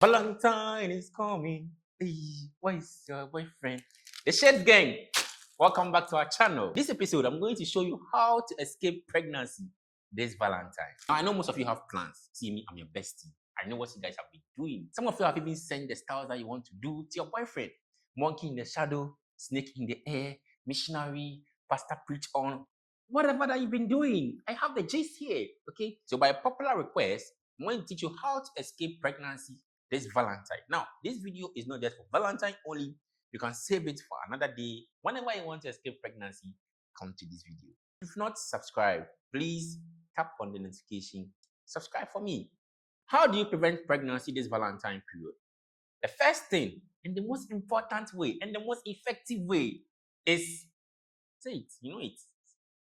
Valentine is coming. Hey, where is your boyfriend? The Shade Gang. Welcome back to our channel. This episode, I'm going to show you how to escape pregnancy this Valentine. Now, I know most of you have plans. See me, I'm your bestie. I know what you guys have been doing. Some of you have even sent the styles that you want to do to your boyfriend. Monkey in the shadow, snake in the air, missionary, pastor preach on, whatever that you've been doing. I have the gist here, okay? So by popular request, I'm going to teach you how to escape pregnancy this Valentine. Now, this video is not just for Valentine only. You can save it for another day. Whenever you want to escape pregnancy, come to this video. If not subscribed, please tap on the notification. Subscribe for me. How do you prevent pregnancy this Valentine period? The first thing, and the most important way, and the most effective way is, say it, you know it.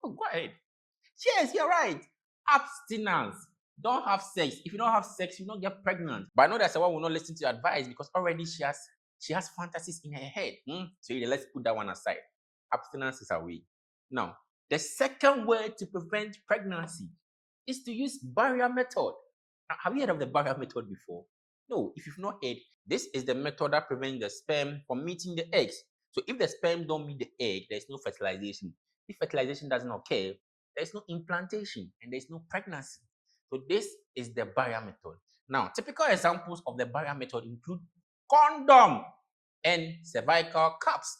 Oh, go ahead. Yes, you're right. Abstinence. Don't have sex. If you don't have sex, you don't get pregnant. But I know that someone will not listen to your advice because already she has fantasies in her head. So let's put that one aside. Abstinence is a way. Now, the second way to prevent pregnancy is to use barrier method. Now, have you heard of the barrier method before? No, if you've not heard, this is the method that prevents the sperm from meeting the eggs. So if the sperm don't meet the egg, there's no fertilization. If fertilization doesn't occur, there's no implantation and there's no pregnancy. So this is the barrier method. Now, typical examples of the barrier method include condom and cervical caps.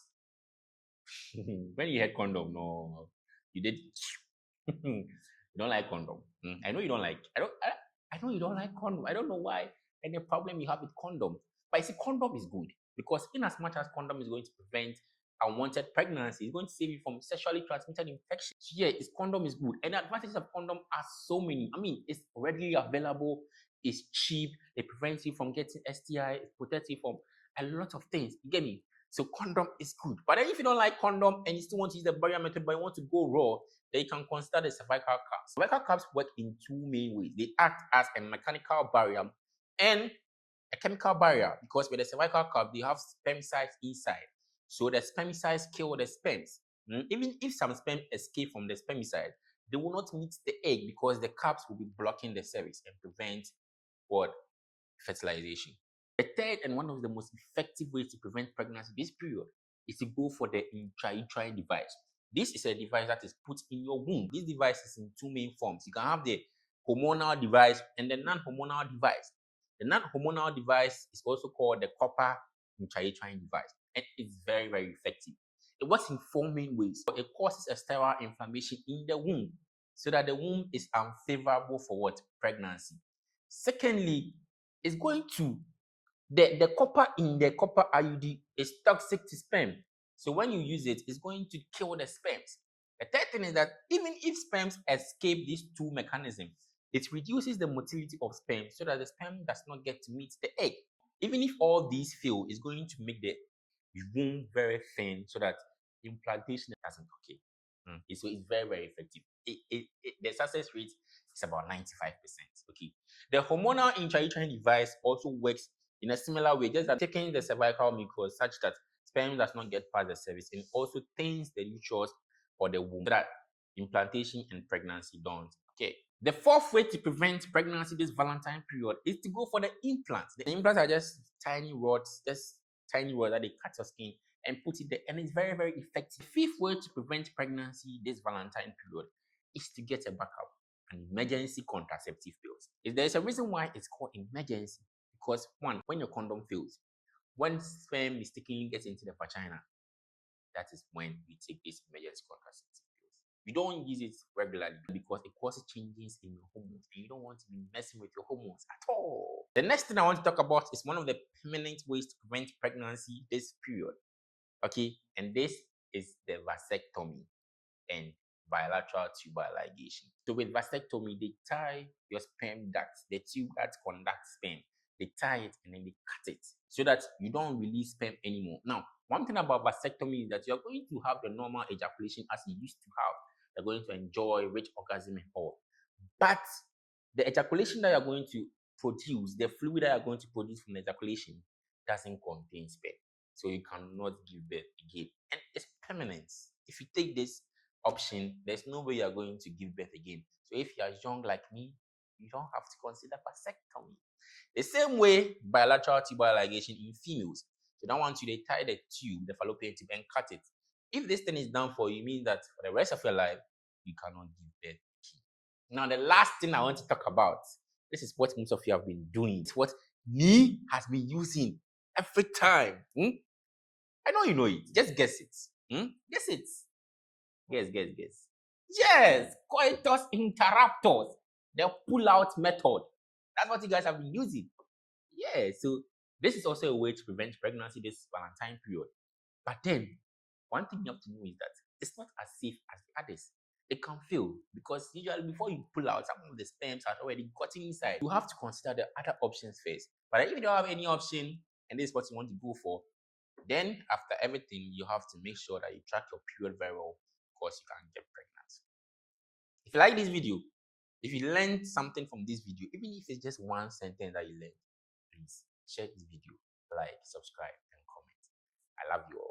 When you had condom, no, you did. You don't like condom. I know you don't like. I know you don't like condom. I don't know why. Any problem you have with condom, but you see, condom is good because in as much as condom is going to prevent unwanted pregnancy, it's going to save you from sexually transmitted infections. So yeah, condom is good, and the advantages of condom are so many. I mean, it's readily available, it's cheap, it prevents you from getting STI, it protects you from a lot of things. You get me? So condom is good. But then if you don't like condom and you still want to use the barrier method, but you want to go raw, then you can consider the cervical caps. Cervical caps work in two main ways. They act as a mechanical barrier and a chemical barrier, because with the cervical cap, they have spermicides inside. So the spermicides kill the sperms. Even if some sperm escape from the spermicide, they will not meet the egg because the caps will be blocking the cervix and prevent what? Fertilization. The third and one of the most effective ways to prevent pregnancy this period is to go for the intrauterine device. This is a device that is put in your womb. This device is in two main forms. You can have the hormonal device and the non-hormonal device. The non-hormonal device is also called the copper intrauterine device, and it's very, very effective. It works in four main ways. It causes a sterile inflammation in the womb so that the womb is unfavorable for what? Pregnancy. Secondly, it's going to the copper in the copper IUD is toxic to sperm. So when you use it, it's going to kill the sperms. The third thing is that even if sperms escape these two mechanisms, it reduces the motility of sperm so that the sperm does not get to meet the egg. Even if all these fail, it's going to make the womb very thin so that implantation doesn't occur. So it's very, very effective. The success rate is about 95%. Okay. The hormonal intrauterine device also works in a similar way, just that taking the cervical mucus such that sperm does not get past the cervix, and also thins the uterus or the womb so that implantation and pregnancy don't. Okay. The fourth way to prevent pregnancy this Valentine period is to go for the implants. The implants are just tiny rods that they cut your skin and put it there, and it's very, very effective. The fifth way to prevent pregnancy this Valentine period is to get a backup, an emergency contraceptive pills. If there's a reason why it's called emergency, because one, when your condom fails, when sperm mistakenly gets into the vagina, that is when you take this emergency contraceptive pills. You don't use it regularly because it causes changes in your hormones, and you don't want to be messing with your hormones at all. The next thing I want to talk about is one of the permanent ways to prevent pregnancy this period. Okay, and this is the vasectomy and bilateral tubal ligation. So with vasectomy, they tie your sperm ducts, the tube that conducts sperm. They tie it and then they cut it so that you don't release sperm anymore. Now, one thing about vasectomy is that you're going to have the normal ejaculation as you used to have. You're going to enjoy rich orgasm and all. But the ejaculation that you're going to produce, the fluid that you're going to produce from the ejaculation, doesn't contain sperm. So you cannot give birth again. And it's permanent. If you take this option, there's no way you're going to give birth again. So if you're young like me, you don't have to consider vasectomy. The same way bilateral tubal ligation in females. So that once you tie the tube, the fallopian tube, and cut it. If this thing is done for you, it means that for the rest of your life, you cannot give birth. Now, the last thing I want to talk about, this is what most of you have been doing. It's what me has been using every time. I know you know it. Just guess it. Guess it. Guess. Yes, coitus interruptus, the pull-out method. That's what you guys have been using. Yeah, so this is also a way to prevent pregnancy this Valentine period. But then, one thing you have to know is that it's not as safe as the others. It can fail because usually before you pull out, some of the sperms have already gotten inside. You have to consider the other options first. But if you don't have any option and this is what you want to go for, then after everything, you have to make sure that you track your period very well because you can get pregnant. If you like this video, if you learned something from this video, even if it's just one sentence that you learned, please share this video, like, subscribe, and comment. I love you all.